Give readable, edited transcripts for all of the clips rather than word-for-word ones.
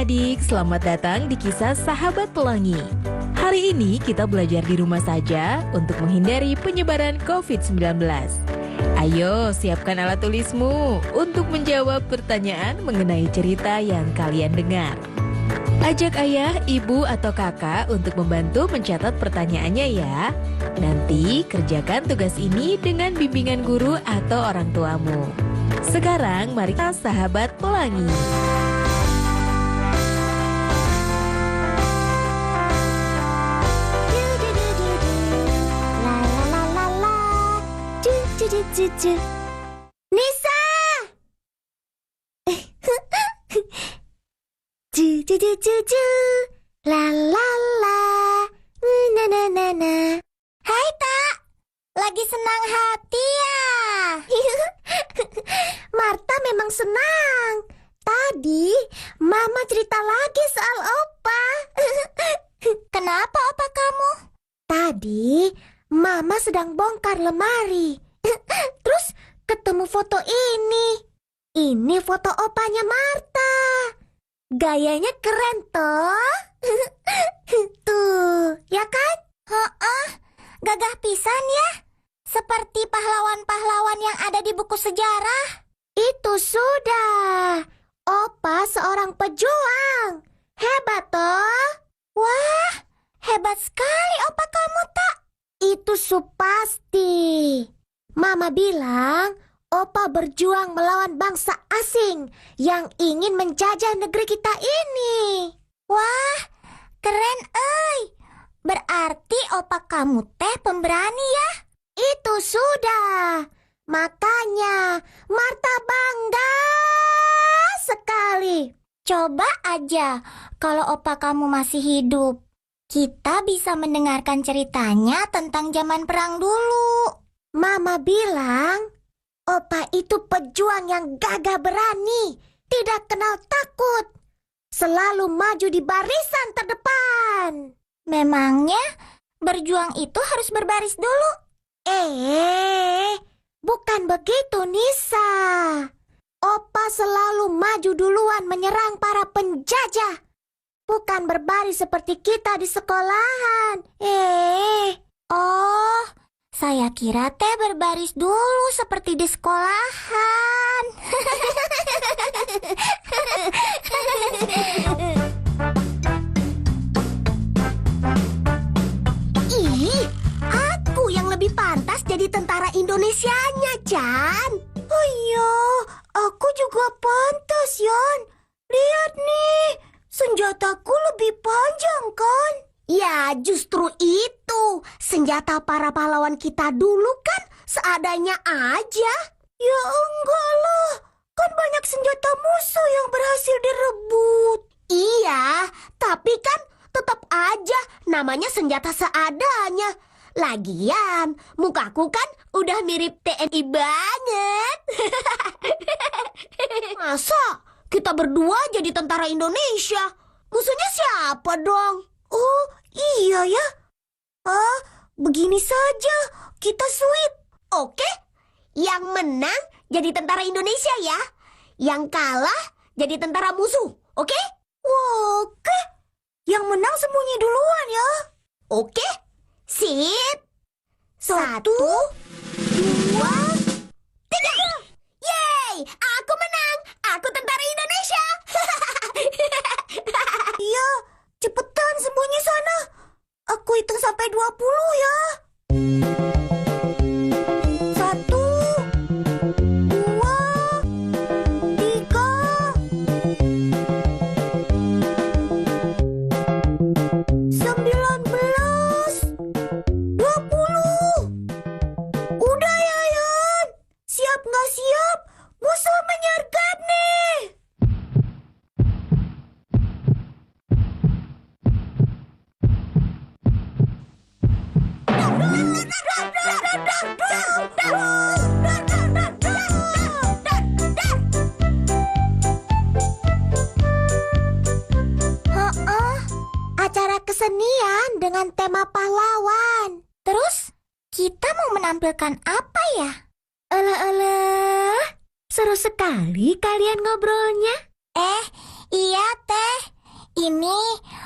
adik-adik, selamat datang di kisah Sahabat Pelangi. Hari ini kita belajar di rumah saja untuk menghindari penyebaran COVID-19. Ayo siapkan alat tulismu untuk menjawab pertanyaan mengenai cerita yang kalian dengar. Ajak ayah, ibu, atau kakak untuk membantu mencatat pertanyaannya ya. Nanti kerjakan tugas ini dengan bimbingan guru atau orang tuamu. Sekarang mari kita Sahabat Pelangi. Nisa! La la la. Na na na na. Hai, Tak. Lagi senang hati ya? Marta memang senang. Tadi Mama cerita lagi soal Opa. Kenapa Opa kamu? Tadi Mama sedang bongkar lemari. Terus ketemu foto ini. Ini foto opanya Marta. Gayanya keren toh. Tuh, ya kan? Gagah pisan ya. Seperti pahlawan-pahlawan yang ada di buku sejarah. Itu sudah. Opa seorang pejuang. Hebat toh. Wah, hebat sekali Opa kamu, Tak. Itu pasti. Mama bilang Opa berjuang melawan bangsa asing yang ingin menjajah negeri kita ini. Wah, keren euy. Berarti Opa kamu teh pemberani ya? Itu sudah. Makanya Marta bangga sekali. Coba aja kalau Opa kamu masih hidup. Kita bisa mendengarkan ceritanya tentang zaman perang dulu. Mama bilang, Opa itu pejuang yang gagah berani, tidak kenal takut, selalu maju di barisan terdepan. Memangnya berjuang itu harus berbaris dulu? Bukan begitu, Nisa. Opa selalu maju duluan menyerang para penjajah, bukan berbaris seperti kita di sekolahan. Oh, saya kira teh berbaris dulu seperti di sekolahan. Ih, aku yang lebih pantas jadi tentara Indonesianya, Chan. Oh iya, aku juga pantas, Yon. Lihat nih, senjataku lebih panjang kan? Ya, justru itu. Senjata para pahlawan kita dulu kan seadanya aja. Ya enggak lah, kan banyak senjata musuh yang berhasil direbut. Iya, tapi kan tetap aja namanya senjata seadanya. Lagian, mukaku kan udah mirip TNI banget. Masa kita berdua jadi tentara Indonesia? Musuhnya siapa dong? Oh, iya ya. Begini saja. Kita sweet. Oke? Yang menang jadi tentara Indonesia ya. Yang kalah jadi tentara musuh. Oke? Oke. Yang menang sembunyi duluan ya. Oke? Sip. 1, 2, 3. Yeay! Aku menang. Aku tentara Indonesia. Iya. Cepetan sembunyi sana. Aku hitung sampai 20 ya. 1, 2, 3, 19, 20. Udah ya, Yan. Siap nggak siap? Musuh menyergap nih. Acara kesenian dengan tema pahlawan. Terus kita mau menampilkan apa ya? Alah, seru sekali kalian ngobrolnya. Iya, Teh. Ini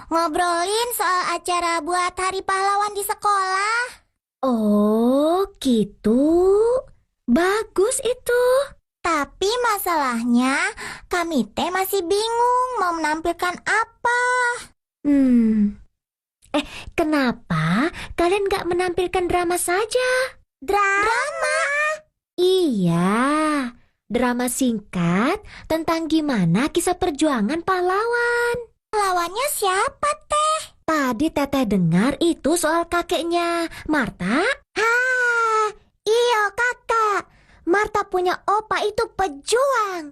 ngobrolin soal acara buat Hari Pahlawan di sekolah. Oh, gitu. Bagus itu. Tapi masalahnya kami teh masih bingung mau menampilkan apa. Kenapa kalian gak menampilkan drama saja? Drama? Iya, drama singkat tentang gimana kisah perjuangan pahlawan. Lawannya siapa teh? Tadi Teteh dengar itu soal kakeknya Marta. Iya kakak. Marta punya opa itu pejuang.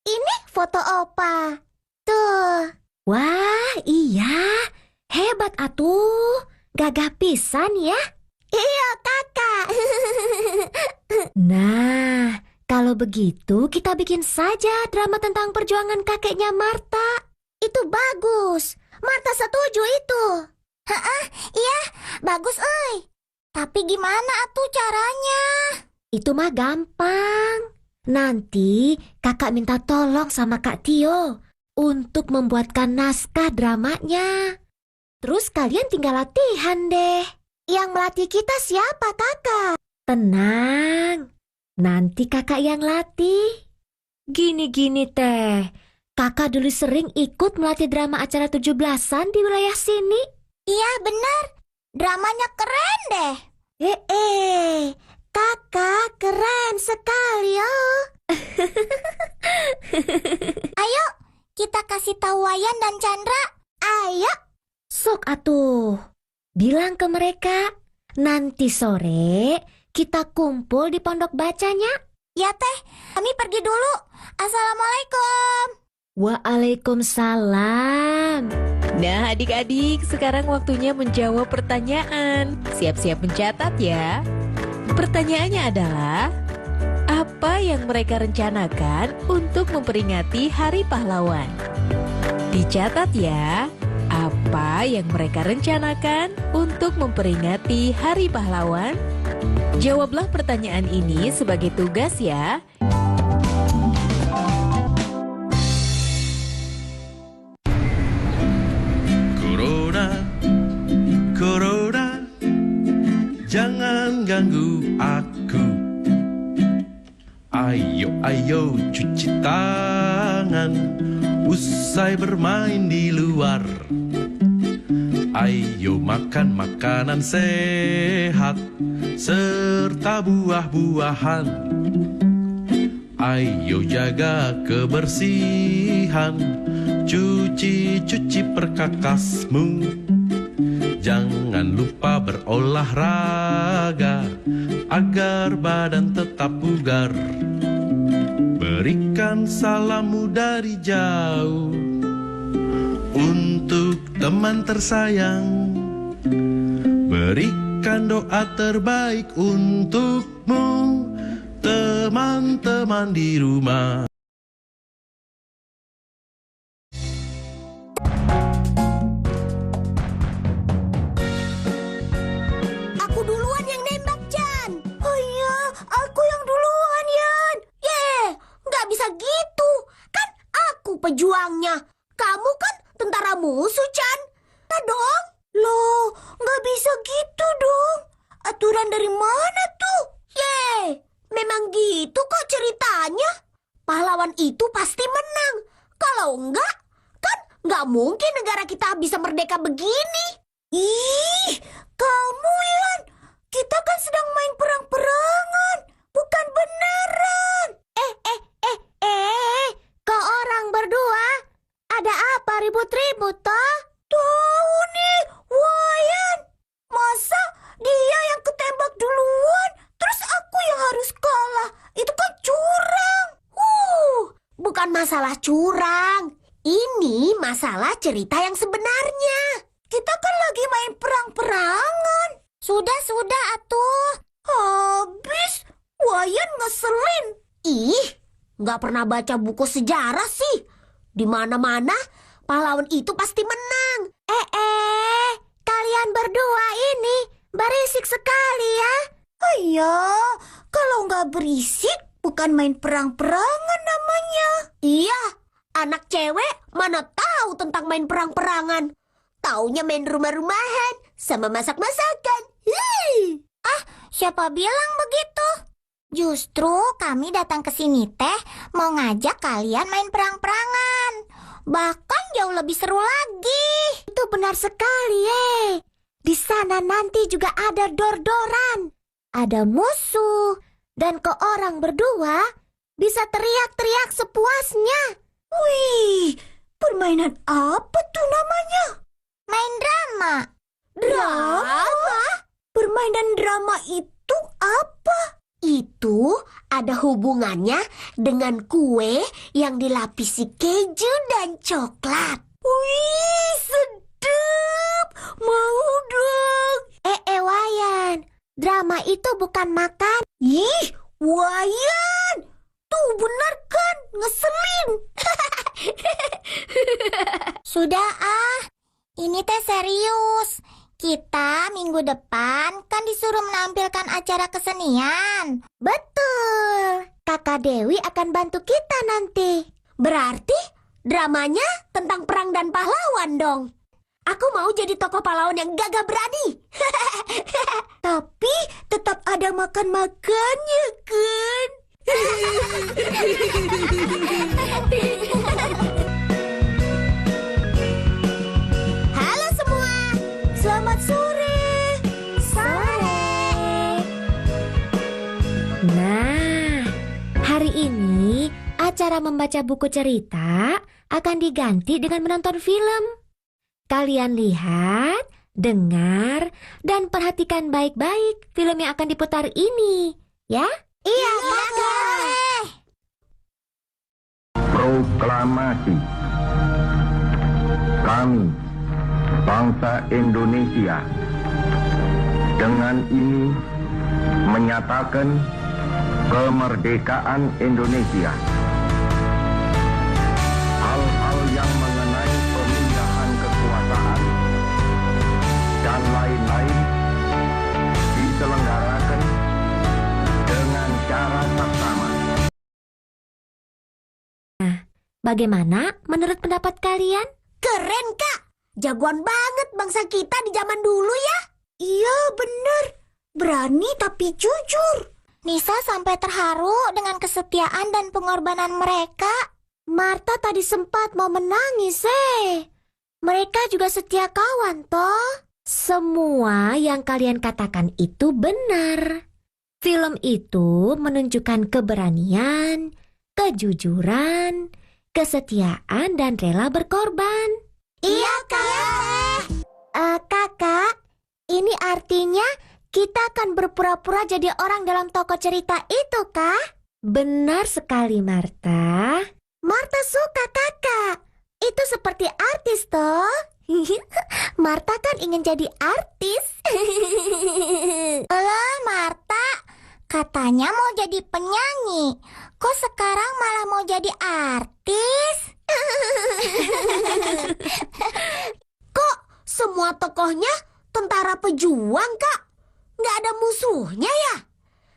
Ini foto opa. Tuh. Wah, iya. Hebat atuh. Gagah pisan ya. Iya kakak. Nah, kalau begitu kita bikin saja drama tentang perjuangan kakeknya Marta. Itu bagus. Marta setuju itu. Iya, bagus euy. Tapi gimana atuh caranya? Itu mah gampang. Nanti kakak minta tolong sama Kak Tio untuk membuatkan naskah dramanya. Terus kalian tinggal latihan deh. Yang melatih kita siapa kakak? Tenang, nanti kakak yang latih. Gini-gini teh, kakak dulu sering ikut melatih drama acara 17-an di wilayah sini. Iya benar. Dramanya keren deh. Kakak keren sekali ya. Ayo, kita kasih tahu Wayan dan Chandra. Ayo. Sok atuh, bilang ke mereka, nanti sore kita kumpul di pondok bacanya. Ya teh, kami pergi dulu. Assalamualaikum. Waalaikumsalam. Nah adik-adik, sekarang waktunya menjawab pertanyaan. Siap-siap mencatat ya. Pertanyaannya adalah, apa yang mereka rencanakan untuk memperingati Hari Pahlawan? Dicatat ya, apa yang mereka rencanakan untuk memperingati Hari Pahlawan? Jawablah pertanyaan ini sebagai tugas ya. Corona, jangan ganggu aku. Ayo cuci tangan, usai bermain di luar. Ayo makan makanan sehat, serta buah-buahan. Ayo jaga kebersihan, cuci perkakasmu. Jangan lupa berolahraga agar badan tetap bugar. Berikan salammu dari jauh untuk teman tersayang. Berikan doa terbaik untukmu, teman-teman di rumah. Pejuangnya. Kamu kan tentara musuh, Chan. Nah dong. Loh, nggak bisa gitu dong. Aturan dari mana tuh? Memang gitu kok ceritanya. Pahlawan itu pasti menang. Kalau enggak, kan nggak mungkin negara kita bisa merdeka begini. Ih, kamu Yan. Kita kan sedang main perang-perangan. Bukan beneran. Kok orang berdua? Ada apa ribut-ribut toh? Tahu nih, Wayan. Masa dia yang ketembak duluan, terus aku yang harus kalah? Itu kan curang. Bukan masalah curang. Ini masalah cerita yang sebenarnya. Kita kan lagi main perang-perangan. Sudah atuh. Habis, Wayan ngeselin. Nggak pernah baca buku sejarah sih. Di mana-mana pahlawan itu pasti menang. Kalian berdua ini berisik sekali ya. Iya, kalau nggak berisik bukan main perang-perangan namanya. Iya, anak cewek mana tahu tahu tentang main perang-perangan. Taunya main rumah-rumahan sama masak-masakan. Siapa bilang begitu? Justru kami datang ke sini teh mau ngajak kalian main perang-perangan. Bahkan jauh lebih seru lagi. Itu benar sekali, Di sana nanti juga ada dor-doran. Ada musuh. Dan ke orang berdua bisa teriak-teriak sepuasnya. Wih, permainan apa tuh namanya? Main drama. Drama? Permainan drama itu apa? Itu ada hubungannya dengan kue yang dilapisi keju dan coklat. Wih, sedap! Mau dong! Wayan, drama itu bukan makan. Ih, Wayan! Tuh benar kan? Ngeselin! Sudah ini teh serius. Kita minggu depan kan disuruh menampilkan acara kesenian. Betul. Kakak Dewi akan bantu kita nanti. Berarti dramanya tentang perang dan pahlawan dong. Aku mau jadi tokoh pahlawan yang gagah berani. Tapi tetap ada makan-makannya kan? Halo semua, selamat sore. Nah, hari ini acara membaca buku cerita akan diganti dengan menonton film. Kalian lihat, dengar, dan perhatikan baik-baik film yang akan diputar ini, ya? Iya, Kakak. Proklamasi. Kami, bangsa Indonesia, dengan ini menyatakan kemerdekaan Indonesia. Hal-hal yang mengenai pemindahan kekuasaan dan lain-lain diselenggarakan dengan cara saksama. Bagaimana menurut pendapat kalian? Keren, Kak. Jagoan banget bangsa kita di zaman dulu ya. Iya, bener. Berani tapi jujur. Nisa sampai terharu dengan kesetiaan dan pengorbanan mereka. Marta tadi sempat mau menangis, Mereka juga setia kawan, toh. Semua yang kalian katakan itu benar. Film itu menunjukkan keberanian, kejujuran, kesetiaan, dan rela berkorban. Iya, Kak. Kakak, ini artinya kita akan berpura-pura jadi orang dalam tokoh cerita itu, kah? Benar sekali, Marta. Marta suka kakak. Itu seperti artis, toh. Marta kan ingin jadi artis. Alah, Marta. Katanya mau jadi penyanyi. Kok sekarang malah mau jadi artis? Kok semua tokohnya tentara pejuang, Kak? Nggak ada musuhnya ya?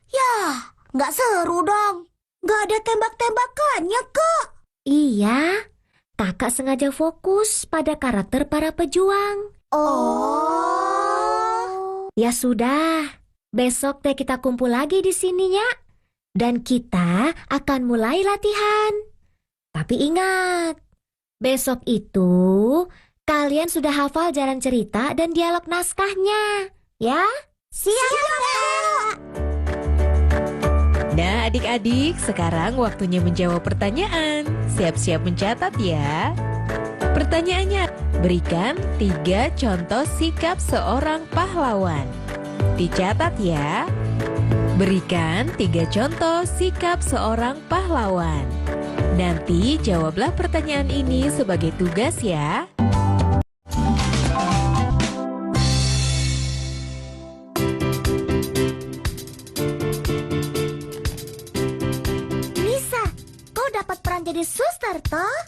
Yah, nggak seru dong. Nggak ada tembak-tembakannya, Kak. Iya, kakak sengaja fokus pada karakter para pejuang. Oh. Ya sudah, besok deh kita kumpul lagi di sini ya. Dan kita akan mulai latihan. Tapi ingat, besok itu kalian sudah hafal jalan cerita dan dialog naskahnya, ya? Siap, Kak. Nah adik-adik, sekarang waktunya menjawab pertanyaan. Siap-siap mencatat ya. Pertanyaannya, berikan 3 contoh sikap seorang pahlawan. Dicatat ya. Berikan 3 contoh sikap seorang pahlawan. Nanti jawablah pertanyaan ini sebagai tugas ya. Nisa, kau dapat peran jadi suster toh?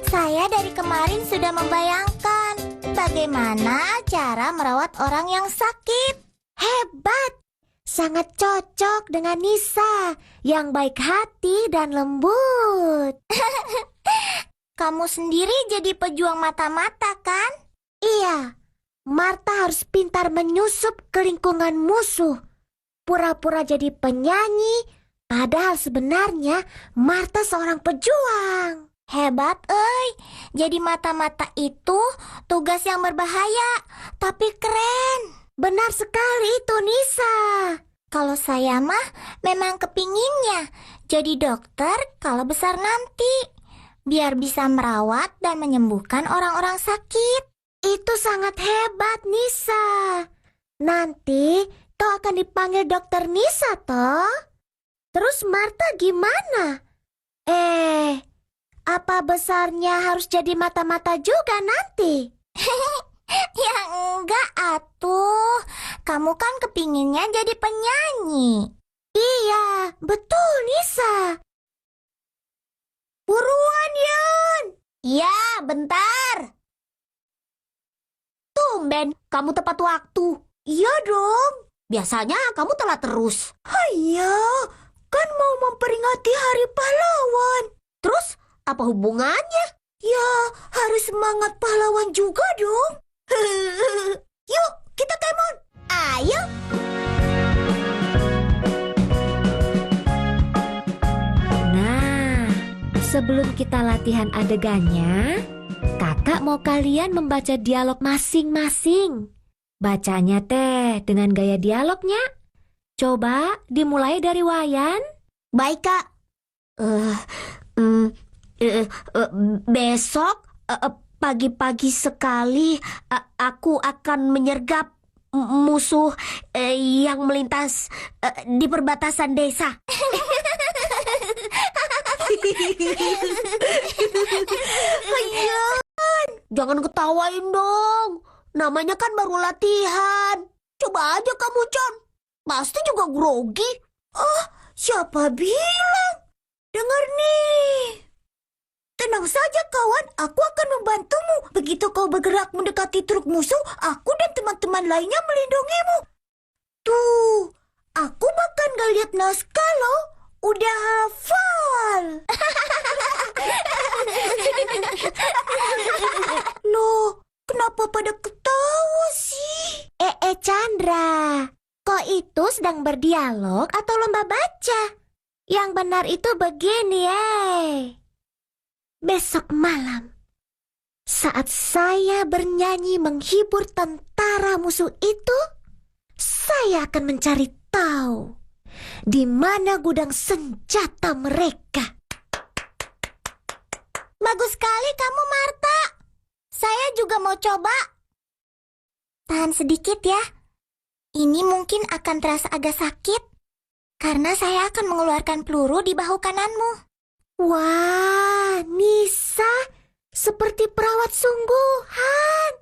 Saya dari kemarin sudah membayangkan bagaimana cara merawat orang yang sakit. Hebat! Sangat cocok dengan Nisa yang baik hati dan lembut. Kamu sendiri jadi pejuang mata-mata kan? Iya, Marta harus pintar menyusup ke lingkungan musuh. Pura-pura jadi penyanyi, padahal sebenarnya Marta seorang pejuang. Hebat, Jadi mata-mata itu tugas yang berbahaya, tapi keren. Benar sekali itu, Nisa. Kalau saya mah memang kepinginnya jadi dokter kalau besar nanti. Biar bisa merawat dan menyembuhkan orang-orang sakit. Itu sangat hebat, Nisa. Nanti kau akan dipanggil dokter Nisa, toh? Terus Marta gimana? Apa besarnya harus jadi mata-mata juga nanti? Ya enggak atuh. Kamu kan kepinginnya jadi penyanyi. Iya, betul, Nisa. Buruan, Yon. Ya, bentar. Tumben, kamu tepat waktu. Iya dong. Biasanya kamu telat terus. Iya, kan mau memperingati Hari Pahlawan. Terus, apa hubungannya? Ya, harus semangat pahlawan juga dong. Yuk, kita kemon. Ayo. Nah, sebelum kita latihan adegannya, kakak mau kalian membaca dialog masing-masing. Bacanya teh dengan gaya dialognya. Coba dimulai dari Wayan. Baik, Kak. Besok pagi-pagi sekali aku akan menyergap musuh yang melintas di perbatasan desa. Jangan ketawain dong. Namanya kan baru latihan. Coba aja kamu, Con. Pasti juga grogi. Siapa bilang? Dengar nih. Tenang saja kawan, aku akan membantumu. Begitu kau bergerak mendekati truk musuh, aku dan teman-teman lainnya melindungimu. Tuh, aku bahkan gak lihat naskah loh. Udah hafal. Loh, kenapa pada ketawa sih? Chandra, kau itu sedang berdialog atau lomba baca? Yang benar itu begini, Besok malam, saat saya bernyanyi menghibur tentara musuh itu, saya akan mencari tahu di mana gudang senjata mereka. Bagus sekali kamu, Marta. Saya juga mau coba. Tahan sedikit ya. Ini mungkin akan terasa agak sakit, karena saya akan mengeluarkan peluru di bahu kananmu. Wah, Nisa seperti perawat sungguhan.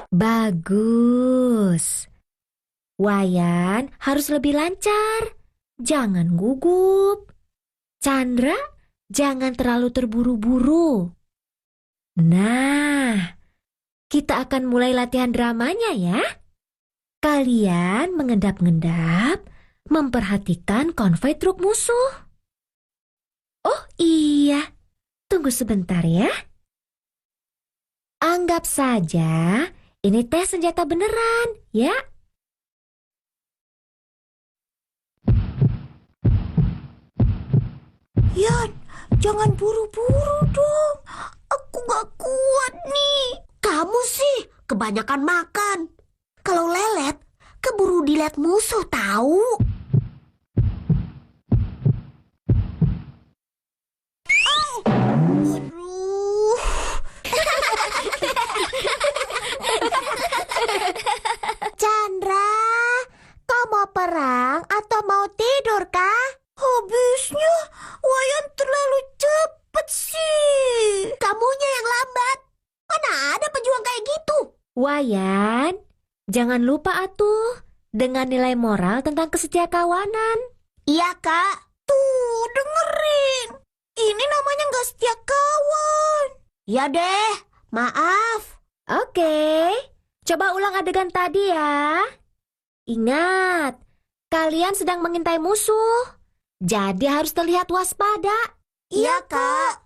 Bagus. Wayan harus lebih lancar. Jangan gugup. Chandra, jangan terlalu terburu-buru. Nah, kita akan mulai latihan dramanya ya. Kalian mengendap-endap, memperhatikan konvoi truk musuh. Oh iya, tunggu sebentar ya. Anggap saja ini tes senjata beneran, ya. Yan, jangan buru-buru dong. Aku gak kuat nih. Kamu sih kebanyakan makan. Kalau lelet, keburu dilihat musuh tahu. Chandra, kau mau perang atau mau tidur kah? Habisnya, Wayan terlalu cepet sih. Kamunya yang lambat. Mana ada pejuang kayak gitu? Wayan, jangan lupa atuh dengan nilai moral tentang kesetiakawanan. Iya, Kak. Tuh, dengerin. Ini namanya gak setia kawan. Ya deh, maaf. Oke, coba ulang adegan tadi ya. Ingat, kalian sedang mengintai musuh. Jadi harus terlihat waspada. Iya, Kak.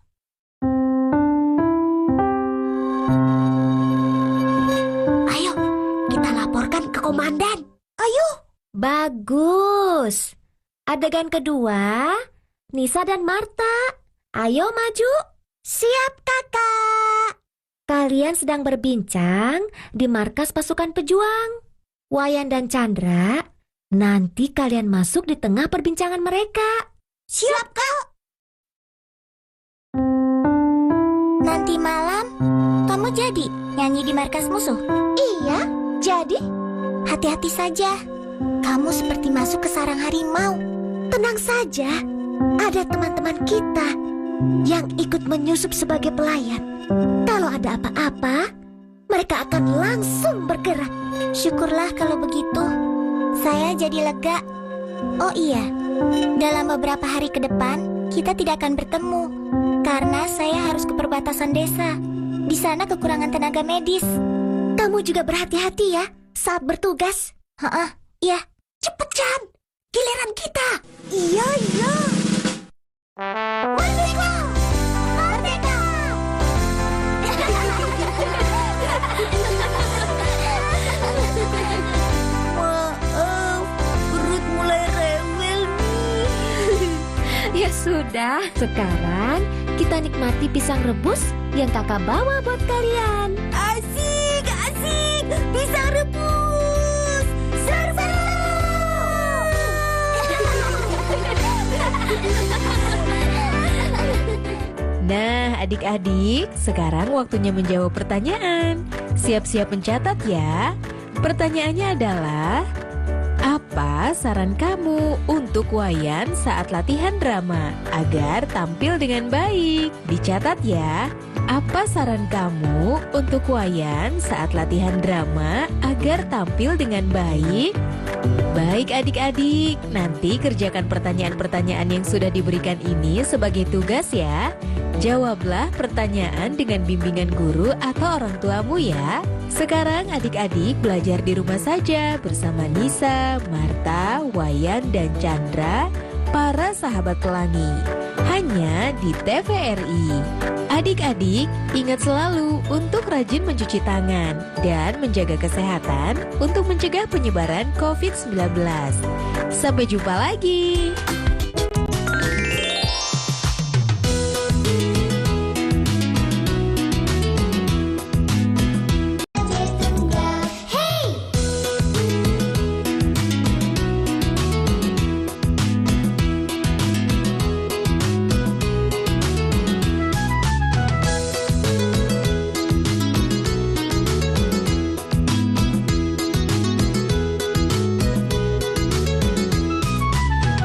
komandan. Ayo. Bagus. Adegan kedua, Nisa dan Marta. Ayo maju. Siap, Kakak. Kalian sedang berbincang di markas pasukan pejuang. Wayan dan Chandra, nanti kalian masuk di tengah perbincangan mereka. Siap, Kak. Nanti malam, kamu jadi nyanyi di markas musuh? Iya, jadi Hati-hati saja. Kamu seperti masuk ke sarang harimau. Tenang saja, ada teman-teman kita yang ikut menyusup sebagai pelayan. Kalau ada apa-apa, mereka akan langsung bergerak. Syukurlah kalau begitu. Saya jadi lega. Oh iya, dalam beberapa hari ke depan, kita tidak akan bertemu. Karena saya harus ke perbatasan desa. Di sana kekurangan tenaga medis. Kamu juga berhati-hati ya saat bertugas. Iya. cepet, Chan. Giliran kita. Iya. Merdeka! Merdeka! Maaf, perut mulai rewel nih. Ya sudah, sekarang kita nikmati pisang rebus yang kakak bawa buat kalian. Asik. Pisang rebus. Serbu! Nah, adik-adik, sekarang waktunya menjawab pertanyaan. Siap-siap mencatat ya. Pertanyaannya adalah, apa saran kamu untuk Wayan saat latihan drama agar tampil dengan baik? Dicatat ya. Apa saran kamu untuk Wayan saat latihan drama agar tampil dengan baik? Baik adik-adik, nanti kerjakan pertanyaan-pertanyaan yang sudah diberikan ini sebagai tugas ya. Jawablah pertanyaan dengan bimbingan guru atau orang tuamu ya. Sekarang adik-adik belajar di rumah saja bersama Nisa, Marta, Wayan, dan Chandra, para sahabat pelangi. Hanya di TVRI. Adik-adik, ingat selalu untuk rajin mencuci tangan dan menjaga kesehatan untuk mencegah penyebaran COVID-19. Sampai jumpa lagi.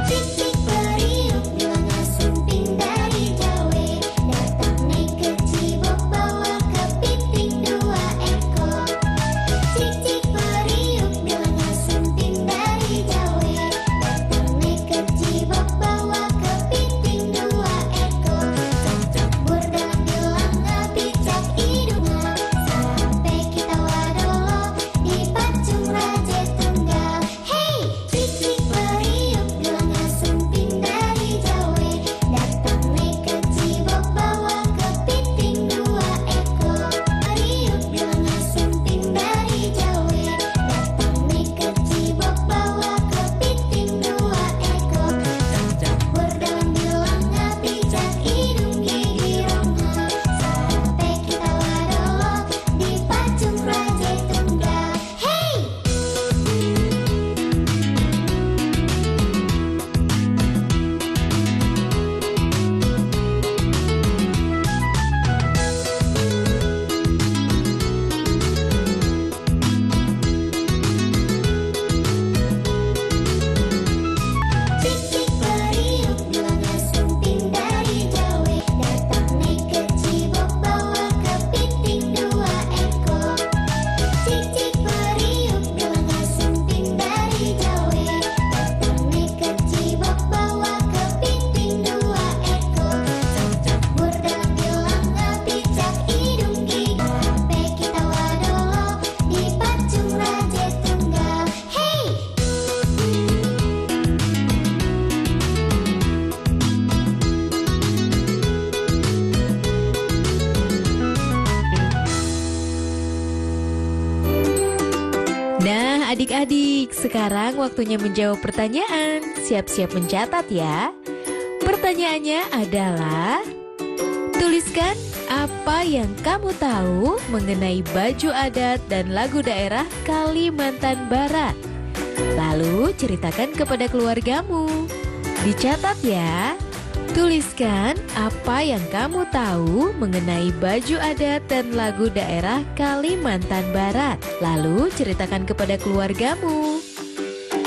Tik tik Nah adik-adik, sekarang waktunya menjawab pertanyaan. Siap-siap mencatat ya. Pertanyaannya adalah, tuliskan apa yang kamu tahu mengenai baju adat dan lagu daerah Kalimantan Barat. Lalu ceritakan kepada keluargamu. Dicatat ya. Tuliskan apa yang kamu tahu mengenai baju adat dan lagu daerah Kalimantan Barat. Lalu ceritakan kepada keluargamu.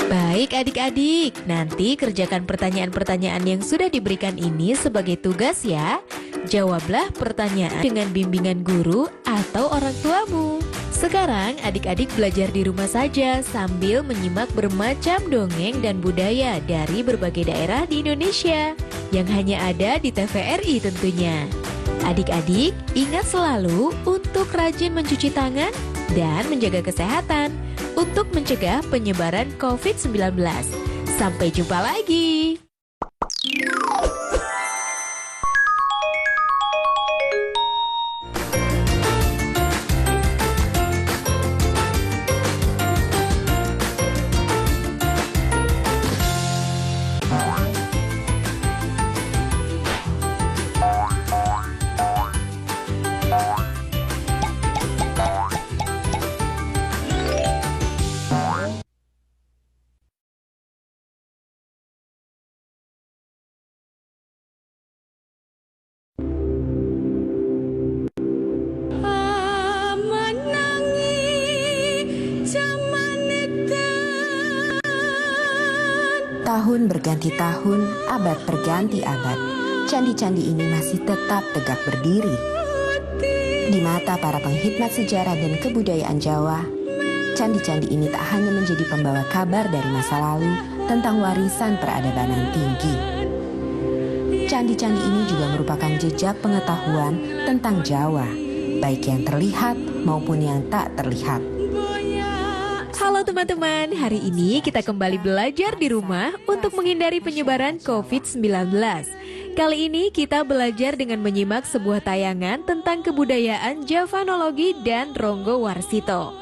Baik adik-adik, nanti kerjakan pertanyaan-pertanyaan yang sudah diberikan ini sebagai tugas ya. Jawablah pertanyaan dengan bimbingan guru atau orang tuamu. Sekarang adik-adik belajar di rumah saja sambil menyimak bermacam dongeng dan budaya dari berbagai daerah di Indonesia yang hanya ada di TVRI tentunya. Adik-adik ingat selalu untuk rajin mencuci tangan dan menjaga kesehatan untuk mencegah penyebaran COVID-19. Sampai jumpa lagi. Tahun berganti tahun, abad berganti abad, candi-candi ini masih tetap tegak berdiri. Di mata para penghikmat sejarah dan kebudayaan Jawa, candi-candi ini tak hanya menjadi pembawa kabar dari masa lalu tentang warisan peradaban yang tinggi. Candi-candi ini juga merupakan jejak pengetahuan tentang Jawa, baik yang terlihat maupun yang tak terlihat. Halo teman-teman, hari ini kita kembali belajar di rumah untuk menghindari penyebaran COVID-19. Kali ini kita belajar dengan menyimak sebuah tayangan tentang kebudayaan Javanologi dan Ronggo Warsito.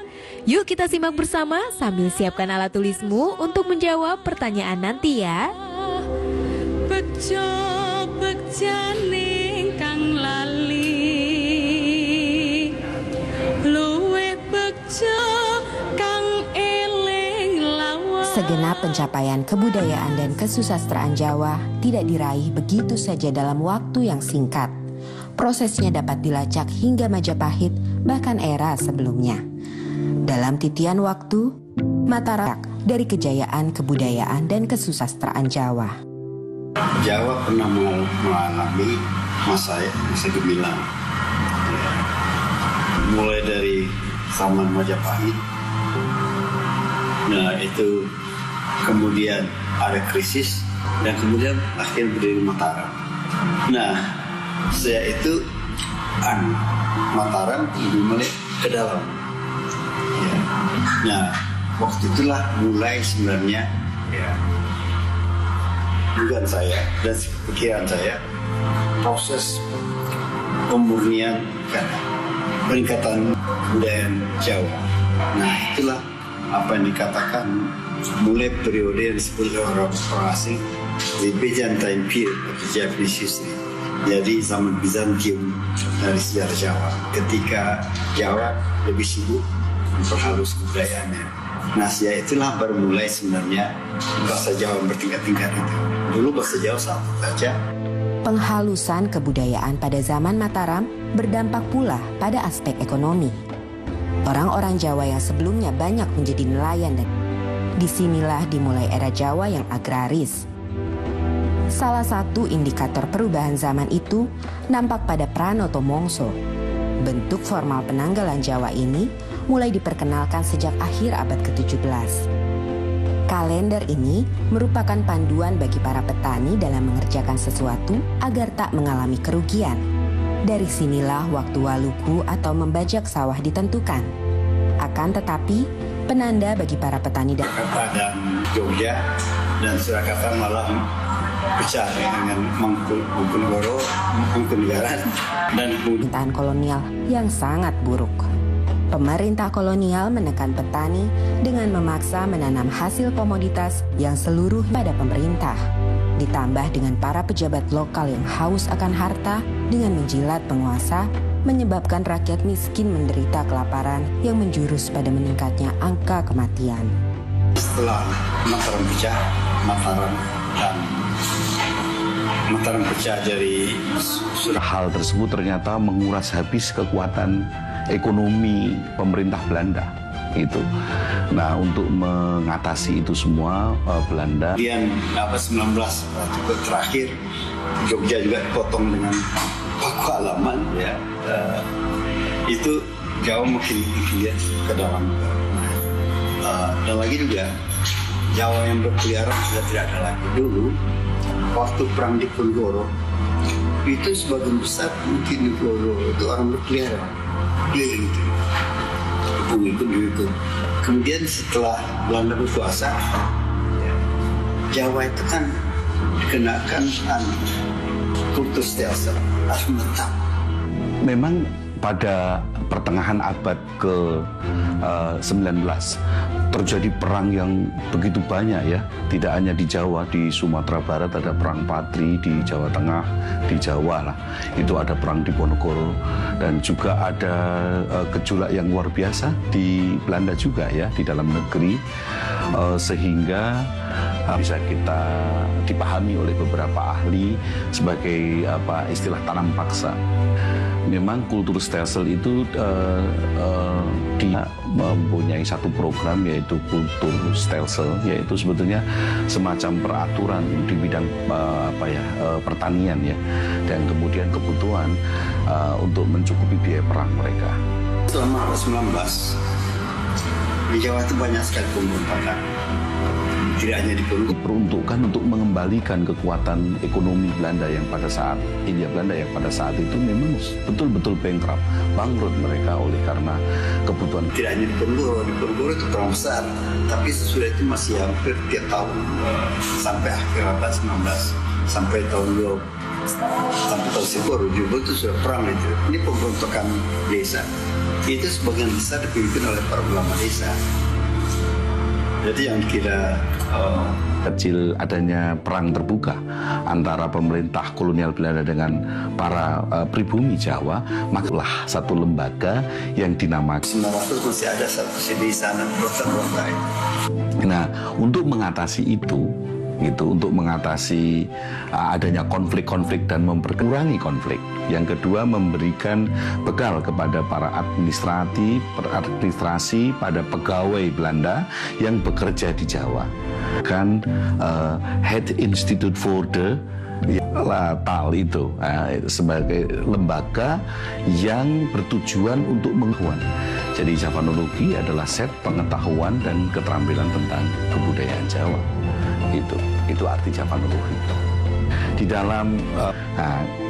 Yuk kita simak bersama sambil siapkan alat tulismu untuk menjawab pertanyaan nanti ya. Bekjaning kang lali luwih bejo kang eling lawan. Segenap pencapaian kebudayaan dan kesusastraan Jawa tidak diraih begitu saja dalam waktu yang singkat. Prosesnya dapat dilacak hingga Majapahit, bahkan era sebelumnya. Dalam titian waktu, Mataram dari kejayaan kebudayaan dan kesusastraan Jawa. Jawa pernah mengalami masa gemilang, mulai dari zaman Majapahit. Nah itu kemudian ada krisis dan kemudian akhirnya berdiri Mataram. Nah saya itu Mataram lebih melihat ke dalam. Ya. Nah waktu itulah mulai sebenarnya dugaan saya dan pikiran saya proses pemurnian peningkatan kebudayaan Jawa. Nah itulah apa yang dikatakan mulai periode yang disebut orang asing the Byzantine period of the Japanese history. Jadi zaman Bizantium dari sejarah Jawa ketika Jawa lebih sibuk memperhalus kebudayaannya. Nah, itulah baru mulai sebenarnya bahasa Jawa bertingkat-tingkat itu. Dulu bahasa Jawa satu saja. Penghalusan kebudayaan pada zaman Mataram berdampak pula pada aspek ekonomi. Orang-orang Jawa yang sebelumnya banyak menjadi nelayan dan disinilah dimulai era Jawa yang agraris. Salah satu indikator perubahan zaman itu nampak pada Pranoto Mongso. Bentuk formal penanggalan Jawa ini mulai diperkenalkan sejak akhir abad ke-17. Kalender ini merupakan panduan bagi para petani dalam mengerjakan sesuatu agar tak mengalami kerugian. Dari sinilah waktu waluku atau membajak sawah ditentukan. Akan tetapi, penanda bagi para petani dan Jogja dan Surakarta malah pecah dengan Mangkunegara dan pemerintahan kolonial yang sangat buruk. Pemerintah kolonial menekan petani dengan memaksa menanam hasil komoditas yang seluruh pada pemerintah. Ditambah dengan para pejabat lokal yang haus akan harta dengan menjilat penguasa, menyebabkan rakyat miskin menderita kelaparan yang menjurus pada meningkatnya angka kematian. Setelah Mataram pecah dari hal tersebut ternyata menguras habis kekuatan ekonomi pemerintah Belanda itu. Nah, untuk mengatasi itu semua Belanda kemudian 19 terakhir Jogja juga dipotong dengan paku halaman ya. Itu Jawa makin lihat ke dalam. Dan lagi juga Jawa yang berkeliaran sudah tidak ada lagi. Dulu waktu perang di Ponorogo itu sebagian besar mungkin di Ponorogo itu orang berkeliaran keliling itu. Kemudian setelah Belanda berkuasa, Jawa itu kan dikenakan kultur stelsel harus menetap. memang pada pertengahan abad ke-19 terjadi perang yang begitu banyak ya. Tidak hanya di Jawa, di Sumatera Barat ada perang Patri, di Jawa Tengah, di Jawa lah. Itu ada perang di Ponorogo dan juga ada gejolak yang luar biasa di Belanda juga ya, di dalam negeri. Sehingga bisa kita dipahami oleh beberapa ahli sebagai istilah tanam paksa. Memang kultur stelsel itu dia mempunyai satu program yaitu kultur stelsel, yaitu sebetulnya semacam peraturan di bidang pertanian ya, dan kemudian kebutuhan untuk mencukupi biaya perang mereka. Selama 19 di Jawa itu banyak sekali pemberontakan. Tidak hanya diperuntukkan untuk mengembalikan kekuatan ekonomi Belanda yang pada saat Hindia Belanda yang pada saat itu memang betul-betul bankrupt, bangkrut mereka oleh karena kebutuhan. Tidak hanya di Ponorogo itu perang besar, tapi sesudah itu masih hampir tiap tahun sampai akhir abad 19 sampai tahun 20 sampai tahun 10 itu sudah perang itu. Ini pemberontakan desa. Itu sebagian besar dipimpin oleh para ulama desa. Jadi yang kira kecil adanya perang terbuka antara pemerintah kolonial Belanda dengan para pribumi Jawa, makalah satu lembaga yang dinamakan 1900 masih ada satu di sana berontak-berontak. Nah, untuk mengatasi itu, untuk mengatasi adanya konflik-konflik dan memperkurangi konflik. Yang kedua, memberikan bekal kepada para administrasi pada pegawai Belanda yang bekerja di Jawa. Kan Head Institute for the TAL itu sebagai lembaga yang bertujuan untuk mengetahuan. Jadi Javanologi adalah set pengetahuan dan keterampilan tentang kebudayaan Jawa. Itu arti Javanologi. Di dalam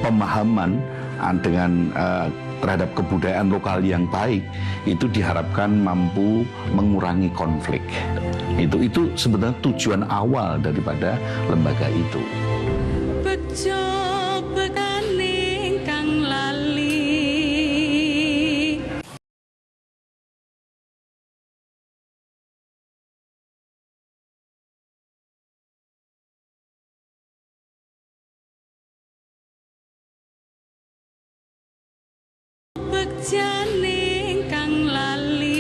pemahaman dengan terhadap kebudayaan lokal yang baik, itu diharapkan mampu mengurangi konflik. Itu sebenarnya tujuan awal daripada lembaga itu. Bejo bekaning kang lali. Bejaning kang lali.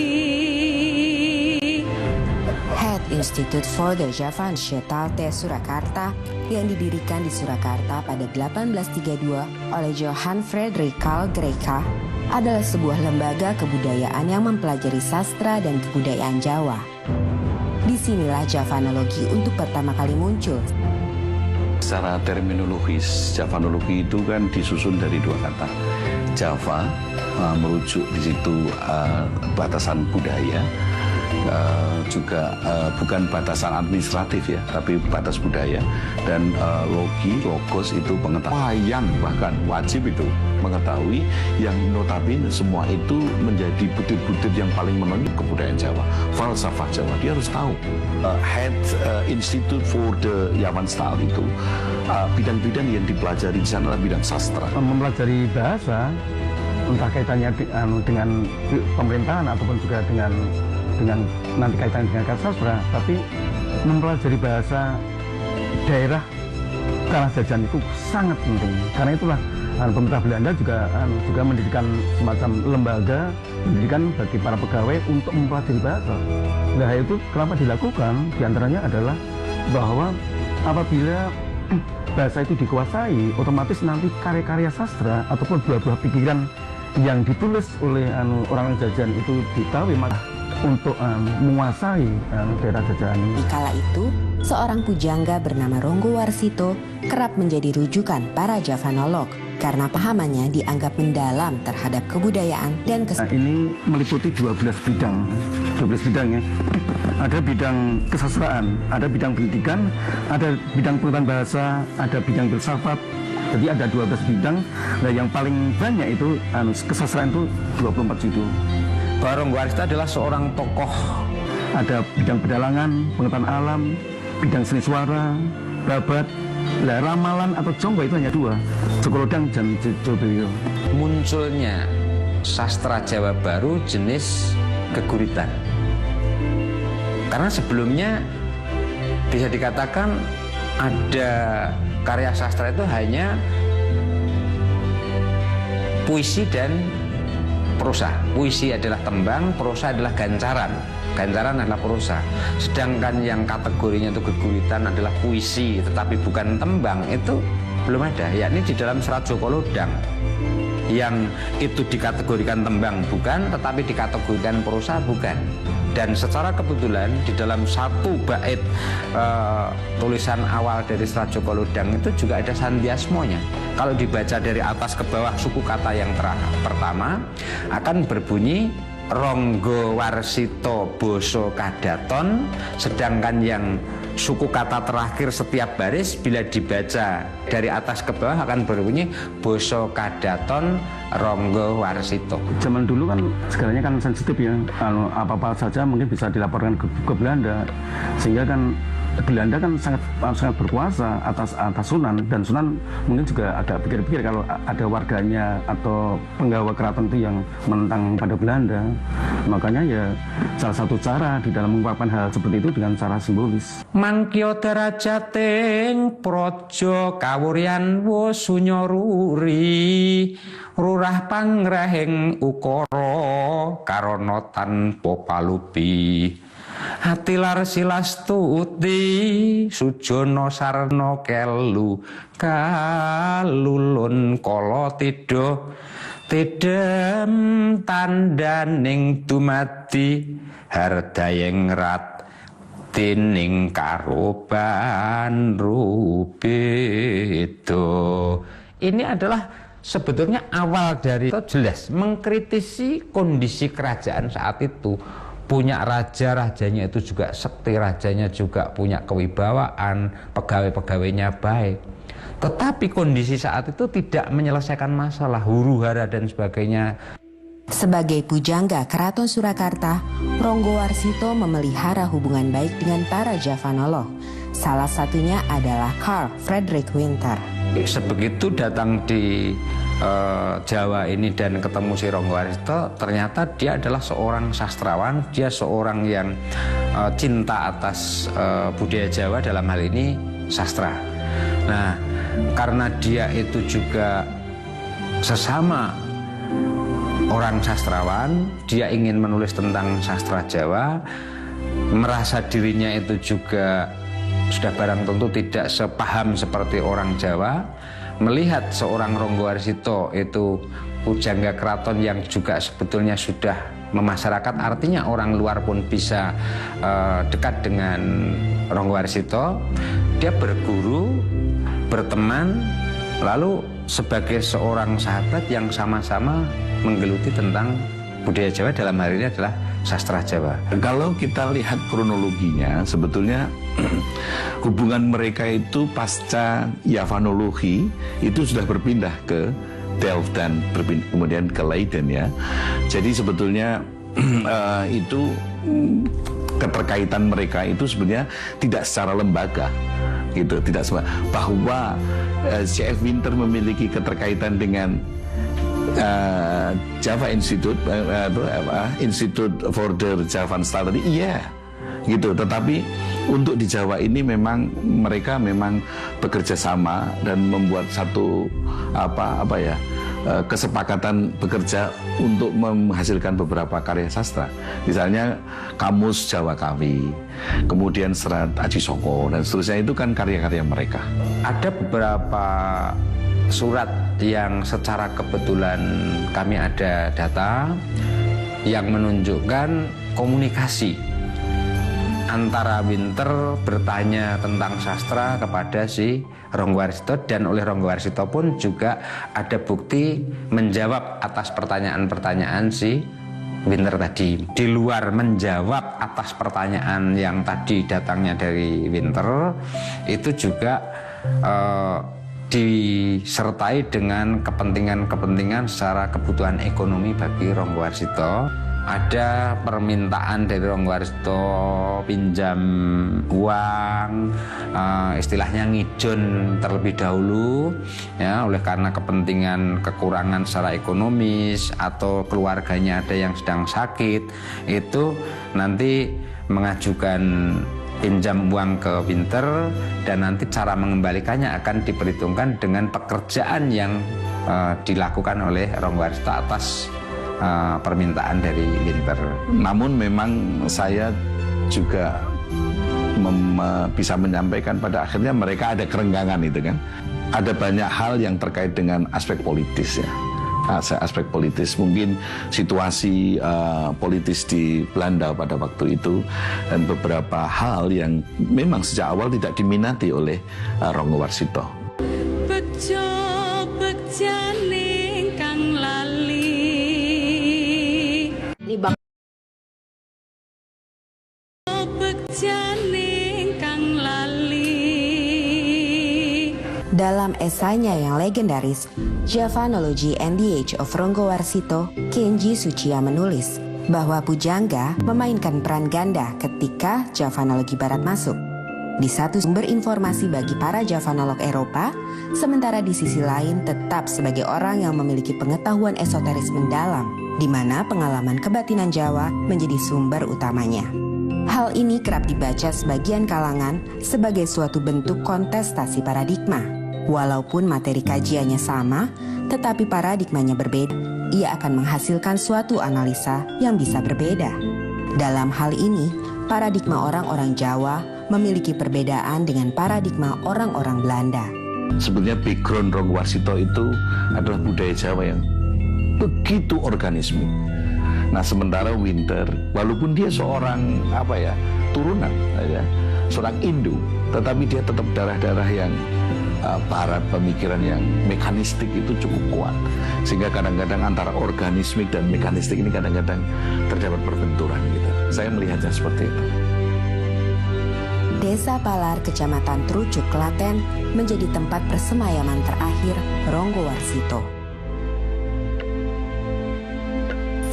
Head Institute for the Javanschaft Surakarta yang didirikan di Surakarta pada 1832 oleh Johann Friedrich Karl Greka adalah sebuah lembaga kebudayaan yang mempelajari sastra dan kebudayaan Jawa. Disinilah Javanologi untuk pertama kali muncul. Secara terminologis, Javanologi itu kan disusun dari dua kata. Java merujuk di situ batasan budaya, juga bukan batasan administratif ya, tapi batas budaya. Dan logos itu pengetahuan, yang bahkan wajib itu mengetahui, yang notabene semua itu menjadi butir-butir yang paling menonjol kebudayaan Jawa, falsafah Jawa. Dia harus tahu. Head Institute for the Javanschaft itu bidang-bidang yang dipelajari di sana adalah bidang sastra. Mempelajari bahasa entah kaitannya dengan pemerintahan ataupun juga dengan nanti kaitannya dengan sastra, tapi mempelajari bahasa daerah kalah jajan itu sangat penting. Karena itulah pemerintah Belanda juga mendirikan semacam lembaga pendidikan bagi para pegawai untuk mempelajari bahasa. Nah, itu kenapa dilakukan? Di antaranya adalah bahwa apabila bahasa itu dikuasai, otomatis nanti karya-karya sastra ataupun buah-buah pikiran yang ditulis oleh orang jajan itu ditahui untuk menguasai daerah jajahan ini. Kala itu, seorang pujangga bernama Ronggo Warsito kerap menjadi rujukan para Javanolog karena pahamannya dianggap mendalam terhadap kebudayaan dan ini meliputi 12 bidang ya. Ada bidang kesastraan, ada bidang pendidikan, ada bidang pengetahuan bahasa, ada bidang filsafat. Jadi ada 12 bidang. Nah, yang paling banyak itu kesastraan itu 24 judul. Ronggo Warsito adalah seorang tokoh. Ada bidang pedalangan, pengetahuan alam, bidang seni suara, babat. Nah, ramalan atau jonggo itu hanya 2, Jokolodang dan Jolbewio. Munculnya sastra Jawa baru jenis keguritan. Karena sebelumnya bisa dikatakan ada karya sastra itu hanya puisi dan prosa. Puisi adalah tembang, prosa adalah gancaran. Gancaran adalah prosa. Sedangkan yang kategorinya itu keguritan adalah puisi, tetapi bukan tembang, itu belum ada. Yakni di dalam Serat Jokolodang, yang itu dikategorikan tembang bukan, tetapi dikategorikan prosa bukan. Dan secara kebetulan di dalam satu bait tulisan awal dari Serat Jokolodang itu juga ada sandiasmonya. Kalau dibaca dari atas ke bawah, suku kata yang pertama akan berbunyi Ronggo Warsito Boso Kadaton, sedangkan yang suku kata terakhir setiap baris bila dibaca dari atas ke bawah akan berbunyi Boso Kadaton Ronggo Warsito. Zaman dulu kan segalanya kan sensitif ya, apa-apa saja mungkin bisa dilaporkan ke Belanda, sehingga kan Belanda kan sangat berkuasa atas Sunan, dan Sunan mungkin juga ada pikir-pikir kalau ada warganya atau penggawa keraton itu yang menentang pada Belanda. Makanya ya salah satu cara di dalam mengungkapkan hal seperti itu dengan cara simbolis. Mangkyo derajating praja kawuryan wasunyaruri rurah pangrahing ukara karana tanpa palupi. Hatilar silastuti sujono sarno kelu kalulun kala tidha tidem tandaning dumadi hardayeng rat tining karoban rubedo. Ini adalah sebetulnya awal dari itu jelas mengkritisi kondisi kerajaan saat itu. Punya raja, rajanya itu juga sekti, rajanya juga punya kewibawaan, pegawai-pegawainya baik. Tetapi kondisi saat itu tidak menyelesaikan masalah, huru-hara dan sebagainya. Sebagai pujangga Keraton Surakarta, Ronggo Warsito memelihara hubungan baik dengan para Javanolog. Salah satunya adalah Carl Friedrich Winter. Sebegitu datang di Jawa ini dan ketemu si Ronggo Warsito, ternyata dia adalah seorang sastrawan, dia seorang yang cinta atas budaya Jawa, dalam hal ini sastra. Nah, karena dia itu juga sesama orang sastrawan, dia ingin menulis tentang sastra Jawa, merasa dirinya itu juga sudah barang tentu tidak sepaham seperti orang Jawa. Melihat seorang Ronggo Warsito itu pujangga keraton yang juga sebetulnya sudah memasyarakat, artinya orang luar pun bisa dekat dengan Ronggo Warsito, dia berguru, berteman, lalu sebagai seorang sahabat yang sama-sama menggeluti tentang budaya Jawa, dalam hal ini adalah sastra Jawa. Kalau kita lihat kronologinya, sebetulnya hubungan mereka itu pasca Yavanologi itu sudah berpindah ke Delft dan kemudian ke Leiden ya. Jadi sebetulnya itu keterkaitan mereka itu sebenarnya tidak secara lembaga gitu, tidak bahwa C.F. Winter memiliki keterkaitan dengan Java Institute, Institute for the Javan Study, iya, gitu. Tetapi untuk di Jawa ini memang mereka memang bekerja sama dan membuat satu kesepakatan bekerja untuk menghasilkan beberapa karya sastra. Misalnya Kamus Jawa Kawi, kemudian Serat Aji Soko dan seterusnya, itu kan karya-karya mereka. Ada beberapa surat yang secara kebetulan kami ada data yang menunjukkan komunikasi antara Winter bertanya tentang sastra kepada si Ronggo Warsito, dan oleh Ronggo Warsito pun juga ada bukti menjawab atas pertanyaan-pertanyaan si Winter tadi. Di luar menjawab atas pertanyaan yang tadi datangnya dari Winter, itu juga disertai dengan kepentingan-kepentingan secara kebutuhan ekonomi bagi Ronggo Warsito. Ada permintaan dari Ronggo Warsito pinjam uang, istilahnya ngijon terlebih dahulu, ya, oleh karena kepentingan kekurangan secara ekonomis atau keluarganya ada yang sedang sakit, itu nanti mengajukan pinjam uang ke Winter, dan nanti cara mengembalikannya akan diperhitungkan dengan pekerjaan yang dilakukan oleh Ronggo Warsito atas permintaan dari Winter. Namun memang saya juga bisa menyampaikan pada akhirnya mereka ada kerenggangan itu kan. Ada banyak hal yang terkait dengan aspek politis ya. Aspek politis, mungkin situasi politis di Belanda pada waktu itu, dan beberapa hal yang memang sejak awal tidak diminati oleh Ronggo Warsito. Bejo bejane kang lali bejane kang lali. Dalam esainya yang legendaris, Javanology and the Age of Ronggo Warsito, Kenji Tsuchiya menulis bahwa pujangga memainkan peran ganda ketika Javanologi Barat masuk. Di satu sumber informasi bagi para Javanolog Eropa, sementara di sisi lain tetap sebagai orang yang memiliki pengetahuan esoteris mendalam, di mana pengalaman kebatinan Jawa menjadi sumber utamanya. Hal ini kerap dibaca sebagian kalangan sebagai suatu bentuk kontestasi paradigma. Walaupun materi kajiannya sama, tetapi paradigmanya berbeda, ia akan menghasilkan suatu analisa yang bisa berbeda. Dalam hal ini, paradigma orang-orang Jawa memiliki perbedaan dengan paradigma orang-orang Belanda. Sebenarnya background Ronggo Warsito itu adalah budaya Jawa yang begitu organisme. Nah, sementara Winter, walaupun dia seorang turunan seorang Indo, tetapi dia tetap darah-darah yang barat, pemikiran yang mekanistik itu cukup kuat, sehingga kadang-kadang antara organismik dan mekanistik ini kadang-kadang terdapat perbenturan gitu. Saya melihatnya seperti itu. Desa Palar, Kecamatan Trucuk, Klaten menjadi tempat persemayaman terakhir Ronggo Warsito.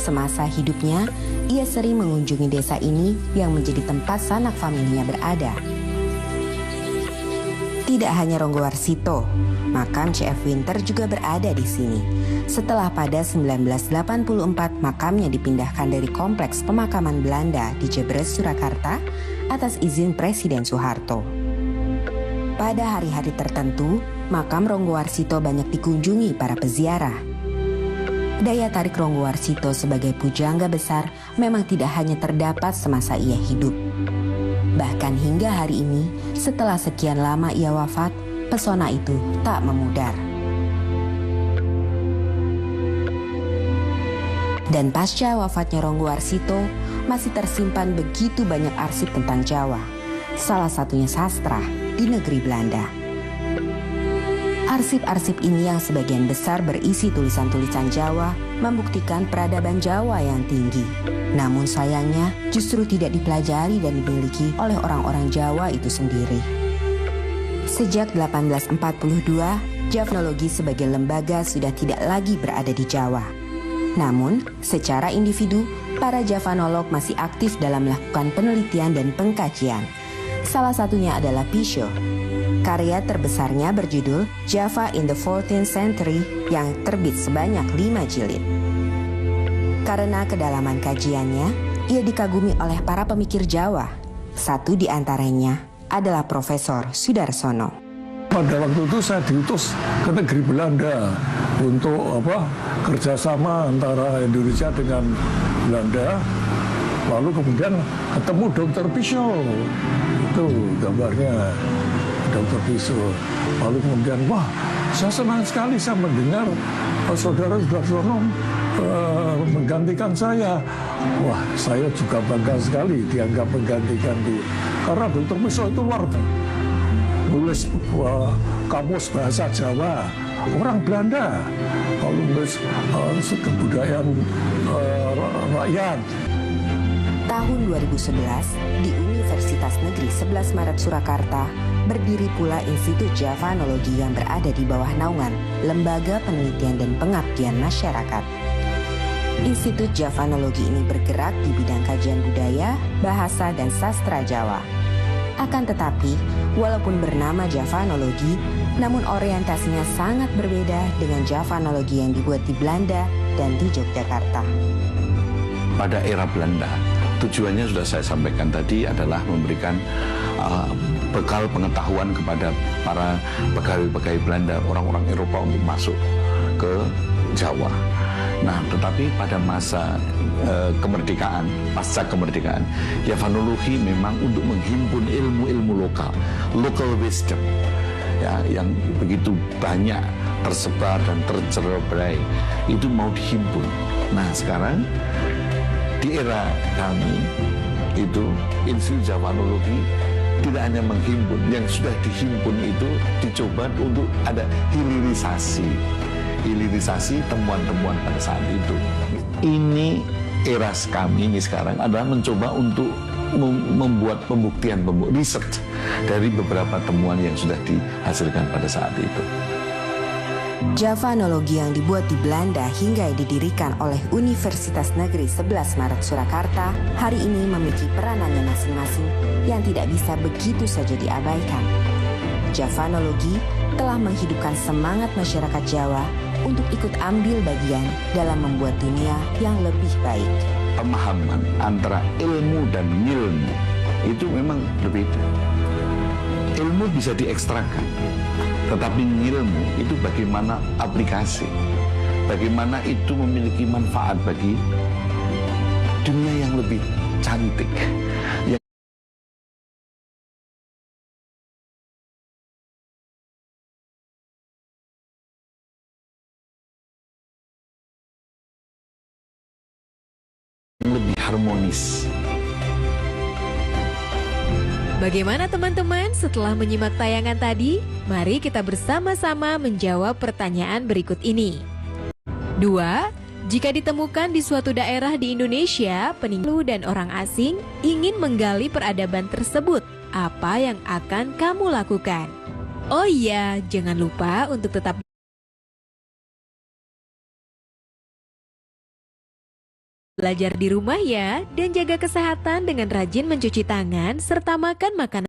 Semasa hidupnya, ia sering mengunjungi desa ini yang menjadi tempat sanak familinya berada. Tidak hanya Ronggo Warsito, makam C.F. Winter juga berada di sini. Setelah pada 1984 makamnya dipindahkan dari kompleks pemakaman Belanda di Jebres, Surakarta atas izin Presiden Soeharto. Pada hari-hari tertentu, makam Ronggo Warsito banyak dikunjungi para peziarah. Daya tarik Ronggo Warsito sebagai pujangga besar memang tidak hanya terdapat semasa ia hidup. Bahkan hingga hari ini, setelah sekian lama ia wafat, pesona itu tak memudar. Dan pasca wafatnya Ronggo Warsito, masih tersimpan begitu banyak arsip tentang Jawa, salah satunya sastra di negeri Belanda. Arsip-arsip ini yang sebagian besar berisi tulisan-tulisan Jawa membuktikan peradaban Jawa yang tinggi. Namun sayangnya justru tidak dipelajari dan dimiliki oleh orang-orang Jawa itu sendiri. Sejak 1842, Javanologi sebagai lembaga sudah tidak lagi berada di Jawa. Namun, secara individu, para Javanolog masih aktif dalam melakukan penelitian dan pengkajian. Salah satunya adalah Pisho. Karya terbesarnya berjudul Java in the 14th Century yang terbit sebanyak 5 jilid. Karena kedalaman kajiannya, ia dikagumi oleh para pemikir Jawa. Satu di antaranya adalah Profesor Sudarsono. Pada waktu itu saya diutus ke negeri Belanda untuk kerjasama antara Indonesia dengan Belanda. Lalu kemudian ketemu Dr. Pisau, itu gambarnya Dr. Pisau. Lalu kemudian saya senang sekali saya mendengar saudara Sudarsono menggantikan saya. Wah, saya juga bangga sekali dianggap menggantikan dia. Karena Dr. Pisau itu luar biasa. Nulis kamus bahasa Jawa, orang Belanda. Kalau nulis kebudayaan rakyat. Tahun 2011, di Universitas Negeri 11 Maret Surakarta, berdiri pula Institut Javanologi yang berada di bawah naungan Lembaga Penelitian dan Pengabdian Masyarakat. Institut Javanologi ini bergerak di bidang kajian budaya, bahasa, dan sastra Jawa. Akan tetapi, walaupun bernama Javanologi, namun orientasinya sangat berbeda dengan Javanologi yang dibuat di Belanda dan di Yogyakarta. Pada era Belanda, tujuannya sudah saya sampaikan tadi adalah memberikan bekal pengetahuan kepada para pegawai-pegawai Belanda, orang-orang Eropa untuk masuk ke Jawa. Nah, tetapi pada masa kemerdekaan, pasca kemerdekaan, Javanologi memang untuk menghimpun ilmu-ilmu lokal, local wisdom, ya, yang begitu banyak tersebar dan tercerai, itu mau dihimpun. Nah, sekarang di era kami itu Institut Javanologi tidak hanya menghimpun, yang sudah dihimpun itu dicoba untuk ada hilirisasi temuan-temuan pada saat itu. Ini era kami ini sekarang adalah mencoba untuk membuat pembuktian, research dari beberapa temuan yang sudah dihasilkan pada saat itu. Javanologi yang dibuat di Belanda hingga didirikan oleh Universitas Negeri 11 Maret Surakarta hari ini memiliki peranannya masing-masing yang tidak bisa begitu saja diabaikan. Javanologi telah menghidupkan semangat masyarakat Jawa untuk ikut ambil bagian dalam membuat dunia yang lebih baik. Pemahaman antara ilmu dan ngilmu itu memang berbeda. Ilmu bisa diekstrakan, tetapi ngilmu itu bagaimana aplikasi, bagaimana itu memiliki manfaat bagi dunia yang lebih cantik. Lebih harmonis. Bagaimana teman-teman setelah menyimak tayangan tadi? Mari kita bersama-sama menjawab pertanyaan berikut ini. 2. Jika ditemukan di suatu daerah di Indonesia, peninggalan dan orang asing ingin menggali peradaban tersebut, apa yang akan kamu lakukan? Oh iya, jangan lupa untuk tetap belajar di rumah ya, dan jaga kesehatan dengan rajin mencuci tangan serta makan makanan